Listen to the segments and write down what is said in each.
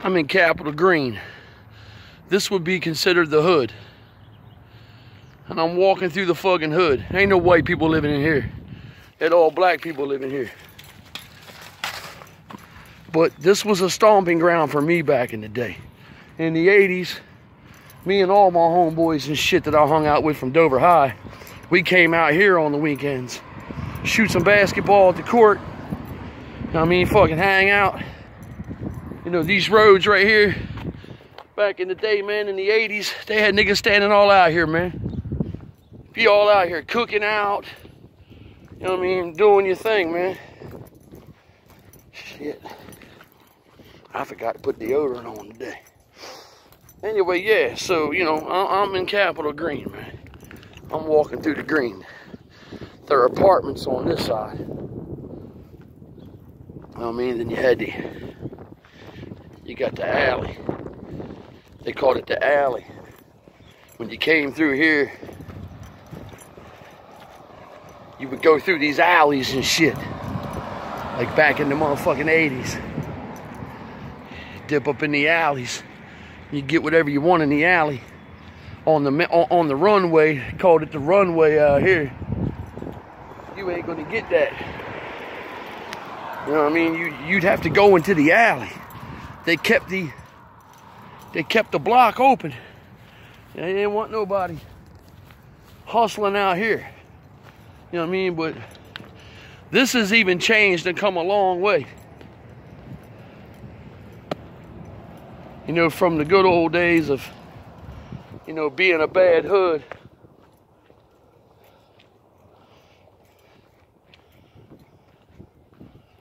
I'm in Capitol Green. This would be considered the hood. And I'm walking through the fucking hood. Ain't no white people living in here. It's all black people living here. But this was a stomping ground for me back in the day. In the 80s, me and all my homeboys and shit that I hung out with from Dover High, we came out here on the weekends. Shoot some basketball at the court. I mean, fucking hang out. You know, these roads right here, back in the day, man, in the 80s, they had niggas standing all out here, man. Be all out here cooking out. You know what I mean? Doing your thing, man. Shit. I forgot to put deodorant on today. Anyway, yeah, so, you know, I'm in Capitol Green, man. I'm walking through the green. There are apartments on this side. You know what I mean? Then you had you got the alley. They called it the alley. When you came through here, you would go through these alleys and shit. Like back in the motherfucking 80s. Dip up in the alleys. You get whatever you want in the alley. On the runway, called it the runway out here. You ain't gonna get that. You know what I mean? You'd have to go into the alley. They kept the block open. They didn't want nobody hustling out here. You know what I mean? But this has even changed and come a long way. You know, from the good old days of, you know, being a bad hood.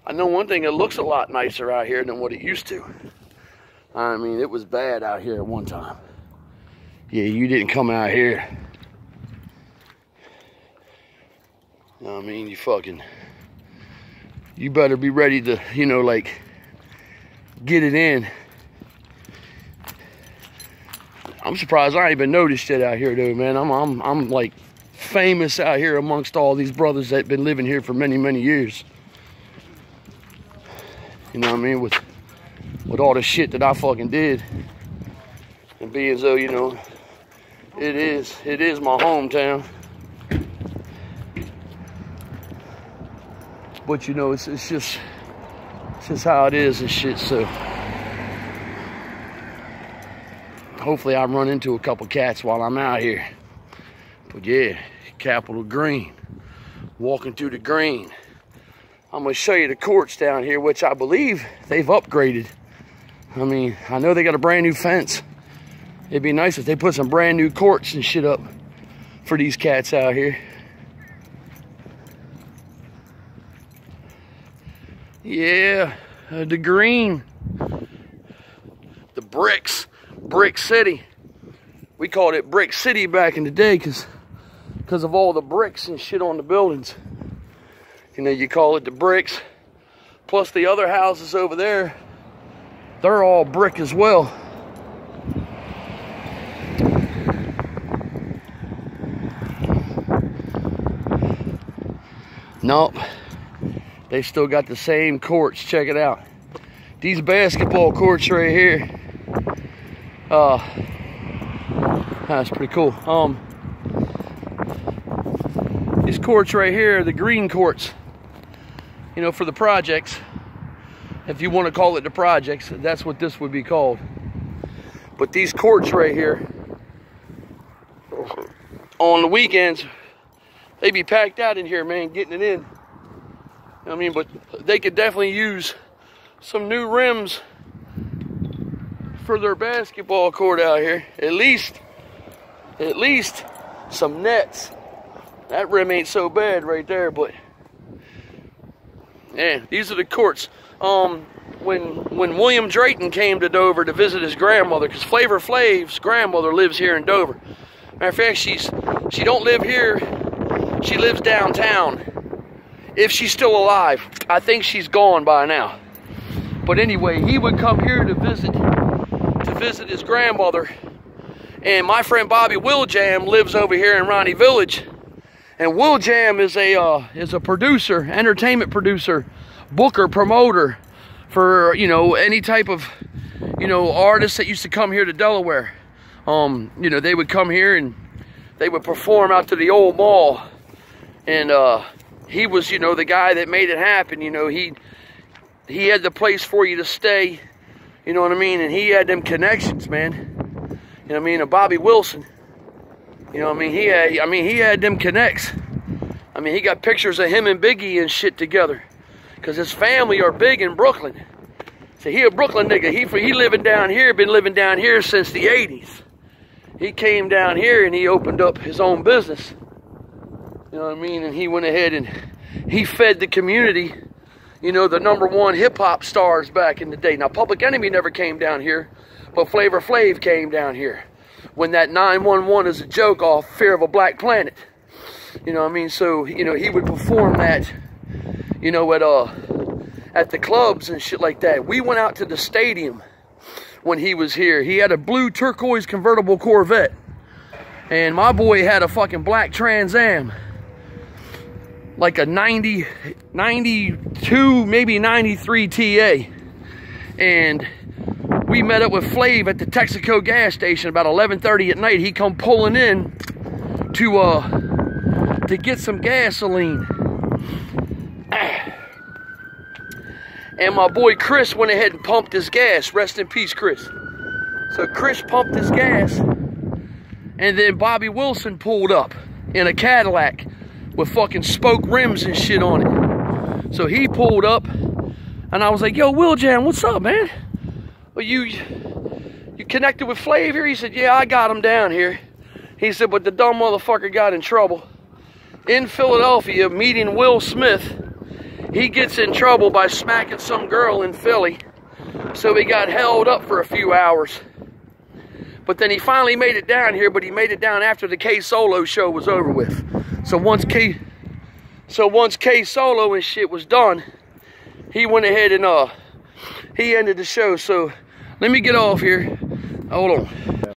I know one thing, it looks a lot nicer out here than what it used to. I mean, it was bad out here at one time. Yeah, you didn't come out here. You know what I mean? You better be ready to, you know, like, get it in. I'm surprised I ain't even noticed it out here, though, man. I'm like famous out here amongst all these brothers that been living here for many, many years. You know what I mean? With all the shit that I fucking did. And being as though, you know, it is my hometown. But you know, it's just how it is and shit, so. Hopefully I run into a couple cats while I'm out here. But yeah, Capitol Green. Walking through the green. I'm gonna show you the courts down here, which I believe they've upgraded. I mean, I know they got a brand new fence. It'd be nice if they put some brand new courts and shit up for these cats out here. Yeah, the green. The bricks. Brick City. We called it Brick City back in the day because of all the bricks and shit on the buildings. You know, you call it the bricks. Plus the other houses over there, they're all brick as well. Nope. They still got the same courts. Check it out. These basketball courts right here. That's pretty cool. These courts right here, the green courts, you know, for the projects. If you want to call it the projects, that's what this would be called. But these courts right here, on the weekends, they be packed out in here, man, getting it in. I mean, but they could definitely use some new rims for their basketball court out here. At least some nets. That rim ain't so bad right there, but yeah, these are the courts. When William Drayton came to Dover to visit his grandmother, because Flavor Flav's grandmother lives here in Dover. Matter of fact, she don't live here. She lives downtown. If she's still alive, I think she's gone by now. But anyway, he would come here to visit his grandmother. And my friend Bobby Willjam lives over here in Ronnie Village. And Willjam is a producer, entertainment producer, booker, promoter for, you know, any type of you know, artists that used to come here to Delaware. You know, they would come here and they would perform out to the old mall. And he was, you know, the guy that made it happen. You know, he had the place for you to stay. You know what I mean? And he had them connections, man. You know what I mean? And Bobby Wilson. You know what I mean? He had them connects. I mean, he got pictures of him and Biggie and shit together. Because his family are big in Brooklyn. So he a Brooklyn nigga. He living down here, been living down here since the 80s. He came down here and he opened up his own business. You know what I mean? And he went ahead and he fed the community, you know, the #1 hip-hop stars back in the day. Now, Public Enemy never came down here, but Flavor Flav came down here. When that 911 is a joke off Fear of a Black Planet. You know what I mean? So, you know, he would perform that, you know, at the clubs and shit like that. We went out to the stadium when he was here. He had a blue turquoise convertible Corvette. And my boy had a fucking black Trans Am. Like a 92, maybe 93 TA. And we met up with Flav at the Texaco gas station about 11:30 at night. He come pulling in to get some gasoline. And my boy Chris went ahead and pumped his gas. Rest in peace, Chris. So Chris pumped his gas. And then Bobby Wilson pulled up in a Cadillac with fucking spoke rims and shit on it. So he pulled up. And I was like, yo, Will Jam, what's up, man? Well, you connected with Flav here? He said, yeah, I got him down here. He said, but the dumb motherfucker got in trouble. In Philadelphia, meeting Will Smith, he gets in trouble by smacking some girl in Philly. So he got held up for a few hours. But then he finally made it down here, but he made it down after the K-Solo show was over with. So once K-Solo and shit was done, he went ahead and he ended the show. So let me get off here. Hold on.